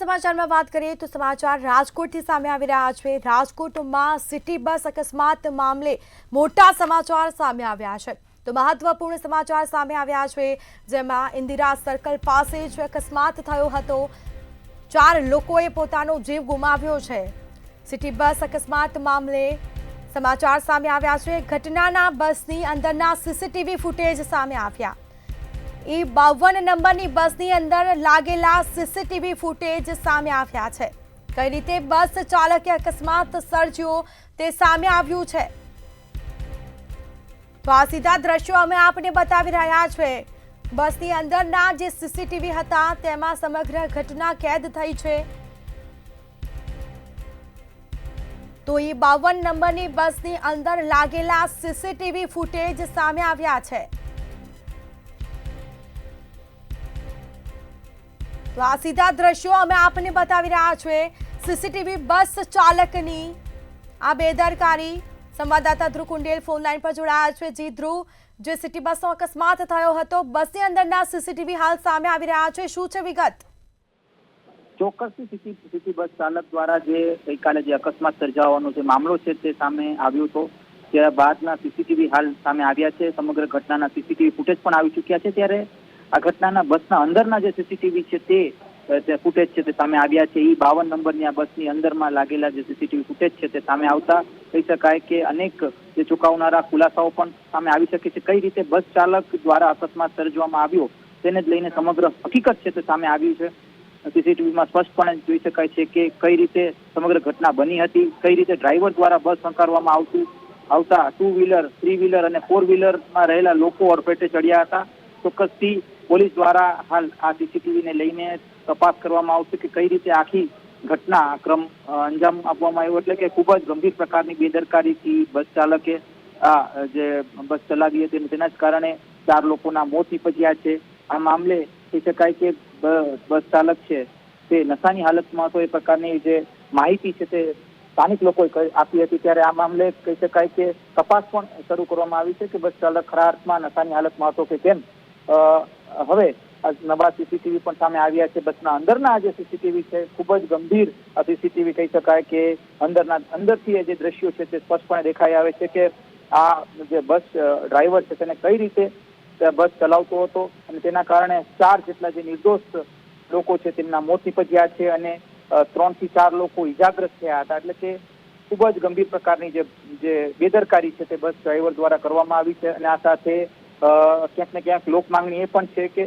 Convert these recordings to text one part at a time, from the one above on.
સમાચારમાં વાત કરીએ તો સમાચાર રાજકોટથી સામે આવી રહ્યા છે। રાજકોટમાં સિટી બસ અકસ્માત મામલે મોટા સમાચાર સામે આવ્યા છે। તો મહત્વપૂર્ણ સમાચાર સામે આવ્યા છે, જેમાં ઇન્દિરા સર્કલ પાસે જ અકસ્માત થયો હતો। 4 લોકોએ પોતાનો જીવ ગુમાવ્યો છે। સિટી બસ અકસ્માત મામલે સમાચાર સામે આવ્યા છે। ઘટનાના બસની અંદરના સીસીટીવી ફૂટેજ સામે આવ્યા। E52 નંબરની બસની અંદર લાગેલા સીસીટીવી ફૂટેજ સામે આવ્યા છે। કઈ રીતે બસ ચાલકે અકસ્માત સર્જ્યો તે સામે આવ્યું છે। તો આ સીધા દ્રશ્યો અમે આપને બતાવી રહ્યા છે। બસની અંદરના જે સીસીટીવી હતા તેમાં સમગ્ર ઘટના કેદ થઈ છે। તો E52 નંબરની બસની અંદર લાગેલા સીસીટીવી ફૂટેજ સામે આવ્યા છે। તો આ સીધા દ્રશ્યો અમે આપને બતાવી રહ્યા છે। સીસીટીવી બસ ચાલકની આ બેદરકારી। સંવાદદાતા ધ્રુવ કુંડેલ ફોન લાઈન પર જોડાયા છે। જી ધ્રુવ, જે સિટી બસનો અકસ્માત થયો હતો, બસની અંદરના સીસીટીવી હાલ સામે આવી રહ્યા છે, શું છે વિગત? ચોક્કસથી સિટી બસ ચાલક દ્વારા જે ગઈકાલે જે અકસ્માત સર્જાવાનો જે મામલો છે તે સામે આવ્યો હતો, ત્યાર બાદના સીસીટીવી હાલ સામે આવ્યા છે। સમગ્ર ઘટનાના સીસીટીવી ફૂટેજ પણ આવી ચૂક્યા છે। ત્યારે આ ઘટનાના બસના અંદરના જે સીસીટીવી છે તે ફૂટેજ છે તે સામે આવ્યા છે। E52 નંબરની આ બસની અંદરમાં લાગેલા જે સીસીટીવી ફૂટેજ છે તે સામે આવતા કહી શકાય કે અનેક જે ચોંકાવનારા ખુલાસાઓ પણ સામે આવી શકે છે। કઈ રીતે બસ ચાલક દ્વારા અકસ્માત સર્જવામાં આવ્યો તેને જ લઈને સમગ્ર હકીકત છે તે સામે આવ્યું છે। સીસીટીવીમાં સ્પષ્ટપણે જોઈ શકાય છે કે કઈ રીતે સમગ્ર ઘટના બની હતી, કઈ રીતે ડ્રાઈવર દ્વારા બસ હંકારવામાં આવતા 2 વ્હીલર, 3 વ્હીલર અને 4 વ્હીલરમાં રહેલા લોકો અડફેટે ચડ્યા હતા। ચોક્કસથી પોલીસ દ્વારા હાલ આ સીસીટીવીને લઈને તપાસ કરવામાં આવશે કે કઈ રીતે આખી ઘટના ક્રમ અંજામ આપવામાં આવ્યો। એટલે કે ખૂબ જ ગંભીર પ્રકારની બેદરકારીથી બસ ચાલકે આ જે બસ ચલાવી હતી તેના જ કારણે 4 લોકોના મોત નીપજ્યા છે। આ મામલે કહી શકાય કે બસ ચાલક છે તે નશાની હાલતમાં હતો, એ પ્રકારની જે માહિતી છે તે સ્થાનિક લોકોએ આપી હતી। ત્યારે આ મામલે કહી શકાય કે તપાસ પણ શરૂ કરવામાં આવી છે કે બસ ચાલક ખરા અર્થમાં નશાની હાલતમાં હતો કે કેમ। હવે નવા સીસીટીવી પણ સામે આવ્યા છે। બસના અંદરના જે સીસીટીવી છે ખૂબ જ ગંભીર સીસીટીવી કહી શકાય કે અંદરથી જે દ્રશ્યો છે તે સ્પષ્ટપણે દેખાઈ આવે છે કે આ જે બસ ડ્રાઈવર છે તેને કઈ રીતે બસ ચલાવતો હતો અને તેના કારણે 4 જેટલા જે નિર્દોષ લોકો છે તેમના મોત નીપજ્યા છે અને 3 થી 4 લોકો ઈજાગ્રસ્ત થયા હતા। એટલે કે ખૂબ જ ગંભીર પ્રકારની જે બેદરકારી છે તે બસ ડ્રાઈવર દ્વારા કરવામાં આવી છે। અને આ સાથે ક્યાંક ને ક્યાંક લોક માંગણી એ પણ છે કે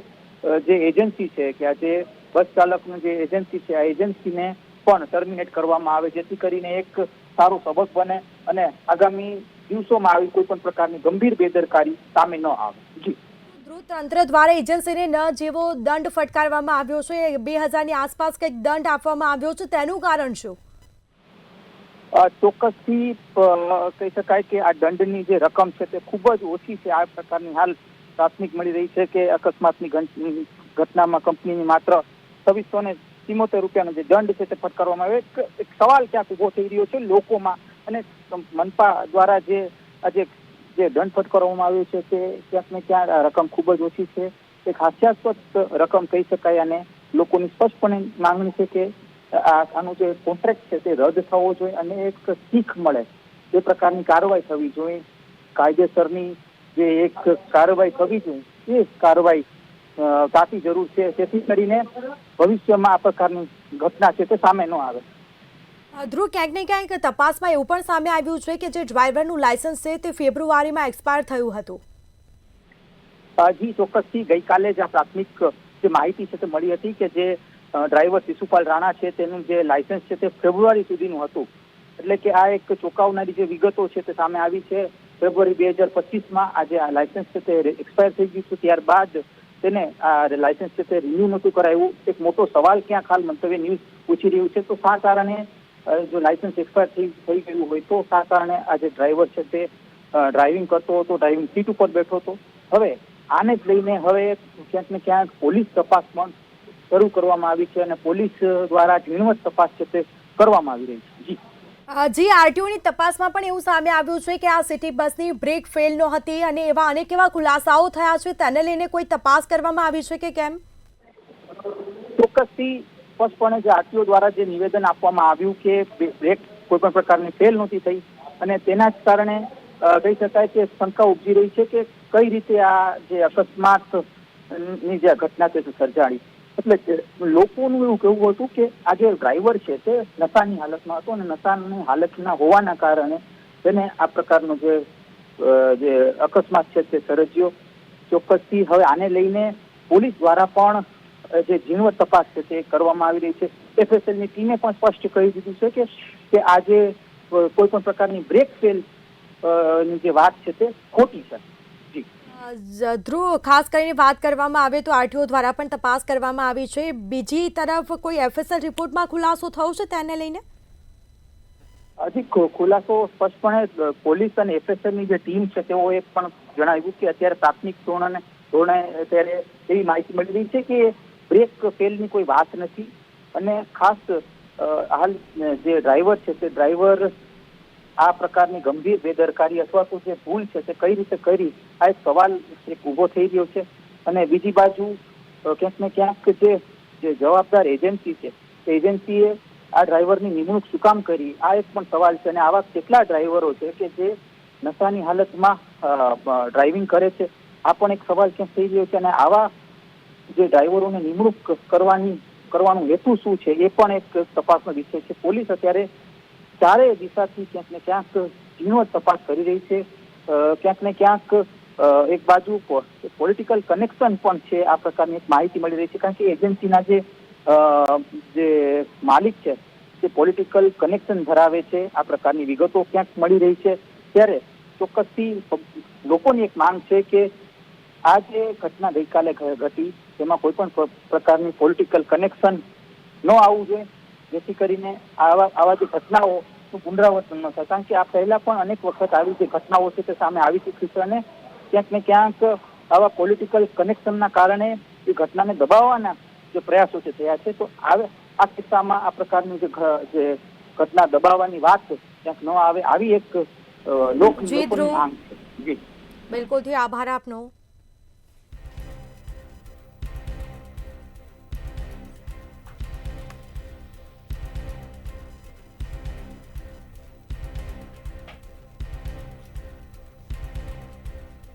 જે એજન્સી છે કે આ જે બસ ચાલકનું જે એજન્સી છે આ એજન્સીને પણ ટર્મિનેટ કરવામાં આવે, જેથી કરીને એક સારો સબક બને અને આગામી દિવસોમાં આવી કોઈ પણ પ્રકારની ગંભીર બેદરકારી સામે ન આવે। જી ધ્રુવ, તંત્ર દ્વારા એજન્સીને ન જેવો દંડ ફટકારવામાં આવ્યો છે, 2000 ની આસપાસ કંઈક દંડ આપવામાં આવ્યો છે, તેનું કારણ શું? ચોક્કસથી કહી શકાય કે આ દંડની જે રકમ છે તે ખૂબ જ ઓછી છે। આ પ્રકારની હાલ પ્રાથમિક મળી રહી છે કે અકસ્માતની ઘટનામાં કંપનીની માત્ર 2674 રૂપિયાનો જે દંડ છે તે ફટકારવામાં આવ્યો। એક સવાલ ક્યાંક ઉભો થઈ રહ્યો છે લોકોમાં, અને મનપા દ્વારા જે દંડ ફટકારવામાં આવ્યો છે તે ક્યાંક ને ક્યાંક રકમ ખૂબ જ ઓછી છે। એક હાસ્યાસ્પદ રકમ કહી શકાય અને લોકોની સ્પષ્ટપણે માંગણી છે કે આનો જે કોન્ટ્રાક્ટ છે તે રદ થવો જોઈએ અને એક શીખ મળે એ પ્રકારની કાર્યવાહી થવી જોઈએ। કાયદેસરની જે એક કાર્યવાહી થવી જોઈએ એ કાર્યવાહી કાફી જરૂર છે, જેથી કરીને ભવિષ્યમાં આ પ્રકારની ઘટના છે તે સામે ન આવે। ધ્રુવ, ક્યાંક ને ક્યાંક તપાસમાં એવું પણ સામે આવ્યું છે કે જે ડ્રાઈવરનું લાયસન્સ છે તે ફેબ્રુઆરીમાં એક્સપાયર થયું હતું। જી ચોક્કસથી ગઈકાલે જ આ પ્રાથમિક જે માહિતી છે તે મળી હતી કે જે ડ્રાઈવર શિશુપાલ રાણા છે તેનું જે લાયસન્સ છે તે ફેબ્રુઆરી સુધીનું હતું। એટલે કે આ એક ચોંકાવનારી જે વિગતો છે તે સામે આવી છે। ફેબ્રુઆરી 2025માં આ જે લાયસન્સ છે તે એક્સપાયર થઈ ગયું છે, ત્યારબાદ તેને આ લાયસન્સ છે તે રિન્યુ નહોતું કરાયું। એક મોટો સવાલ ક્યાંક હાલ મંતવ્ય ન્યૂઝ પૂછી રહ્યું છે, તો શા કારણે જો લાયસન્સ એક્સપાયર થઈ ગયું હોય તો શા કારણે આ જે ડ્રાઈવર છે તે ડ્રાઇવિંગ કરતો હતો, ડ્રાઇવિંગ સીટ ઉપર બેઠો હતો। હવે આને જ લઈને હવે ક્યાંક ને ક્યાંક પોલીસ તપાસ પણ શરૂ કરવામાં આવી છે અને પોલીસ દ્વારા ઝીણવટ તપાસ છે તે કરવામાં આવી રહી છે। જી આરટીઓની તપાસમાં પણ એવું સામે આવ્યું છે કે આ સિટી બસની બ્રેક ફેલ ન હતી અને એવા અનેક એવા ખુલાસાઓ થયા છે, તેને લઈને કોઈ તપાસ કરવામાં આવી છે કે કેમ? ચોક્કસથી સ્પષ્ટપણે જે આરટીઓ દ્વારા જે નિવેદન આપવામાં આવ્યું કે બ્રેક કોઈ પણ પ્રકારની ફેલ નહોતી થઈ અને તેના જ કારણે કહી શકાય કે શંકા ઉપજી રહી છે કે કઈ રીતે આ જે અકસ્માત ની જે ઘટના છે તે સર્જાણી. એટલે લોકોનું એવું કહેવું હતું કે આ જે ડ્રાઈવર છે તે નશાની હાલતમાં હતો અને નશાની હાલતના હોવાના કારણે તેને આ પ્રકારનો જે અકસ્માત છે તે સર્જ્યો. ચોક્કસથી હવે આને લઈને પોલીસ દ્વારા પણ જે ઝીણવટ તપાસ છે તે કરવામાં આવી રહી છે. એફએસએલની ટીમે પણ સ્પષ્ટ કહી દીધું છે કે આ જે કોઈ પણ પ્રકારની બ્રેક ફેલ ની જે વાત છે તે ખોટી છે. ધ્રુવ, ખાસ કરીને વાત કરવામાં આવે તો આરટીઓ દ્વારા પણ તપાસ કરવામાં આવી છે. બીજી તરફ કોઈ એફએસએલ રિપોર્ટમાં ખુલાસો થયો છે તેને લઈને? હજી ખુલાસો સ્પષ્ટપણે પોલીસ અને એફએસએલની જે ટીમ છે તેઓએ પણ જણાવ્યું કે અત્યારે પ્રાથમિક ધોરણે અત્યારે એવી માહિતી મળી રહી છે કે બ્રેક ફેલની કોઈ વાત નથી અને ખાસ હાલ જે ડ્રાઈવર છે તે ડ્રાઈવર આ પ્રકારની ગંભીર બેદરકારી અથવા તો જે ભૂલ છે તે કઈ રીતે કરી આ એક સવાલ એક ઊભો થઈ રહ્યો છે. અને બીજી બાજુ ક્યાંક ને ક્યાંક જે જવાબદાર એજન્સી છે તે એજન્સીએ આ ડ્રાઈવરની નિમણૂક શું કામ કરી આ એક પણ સવાલ છે. અને આવા કેટલા ડ્રાઈવરો છે કે જે નશાની હાલતમાં ડ્રાઇવિંગ કરે છે આ પણ એક સવાલ ક્યાંક થઈ રહ્યો છે. અને આવા જે ડ્રાઈવરોને નિમણૂક કરવાનો હેતુ શું છે એ પણ એક તપાસનો વિષય છે. પોલીસ અત્યારે ચારેય દિશાથી ક્યાંક ને ક્યાંક ઝીણવટ તપાસ કરી રહી છે. ક્યાંક ને ક્યાંક એક બાજુ પોલિટિકલ કનેક્શન પણ છે આ પ્રકારની એક માહિતી મળી રહી છે. કારણ કે એજન્સીના જે માલિક છે તે પોલિટિકલ કનેક્શન ધરાવે છે આ પ્રકારની વિગતો ક્યાંક મળી રહી છે. ત્યારે ચોક્કસથી લોકોની એક માંગ છે કે આ જે ઘટના ગઈકાલે ઘટી તેમાં કોઈ પણ પ્રકારની પોલિટિકલ કનેક્શન ન આવવું જોઈએ, જેથી કરીને આવા જે ઘટનાઓનું પુનરાવર્તન ન થાય. કારણ કે આ પહેલા પણ અનેક વખત આવી જે ઘટનાઓ છે તે સામે આવી ચૂકી છે અને ક્યાંક ને ક્યાંક આવા પોલિટિકલ કનેક્શનના કારણે એ ઘટનાને દબાવવાના જે પ્રયાસો છે થયા છે. તો આ કિસ્સામાં આ પ્રકારની જે ઘટના દબાવવાની વાત ક્યાંક ન આવે આવી એક લોકોની માંગ છે. જી બિલકુલ, આભાર આપનો.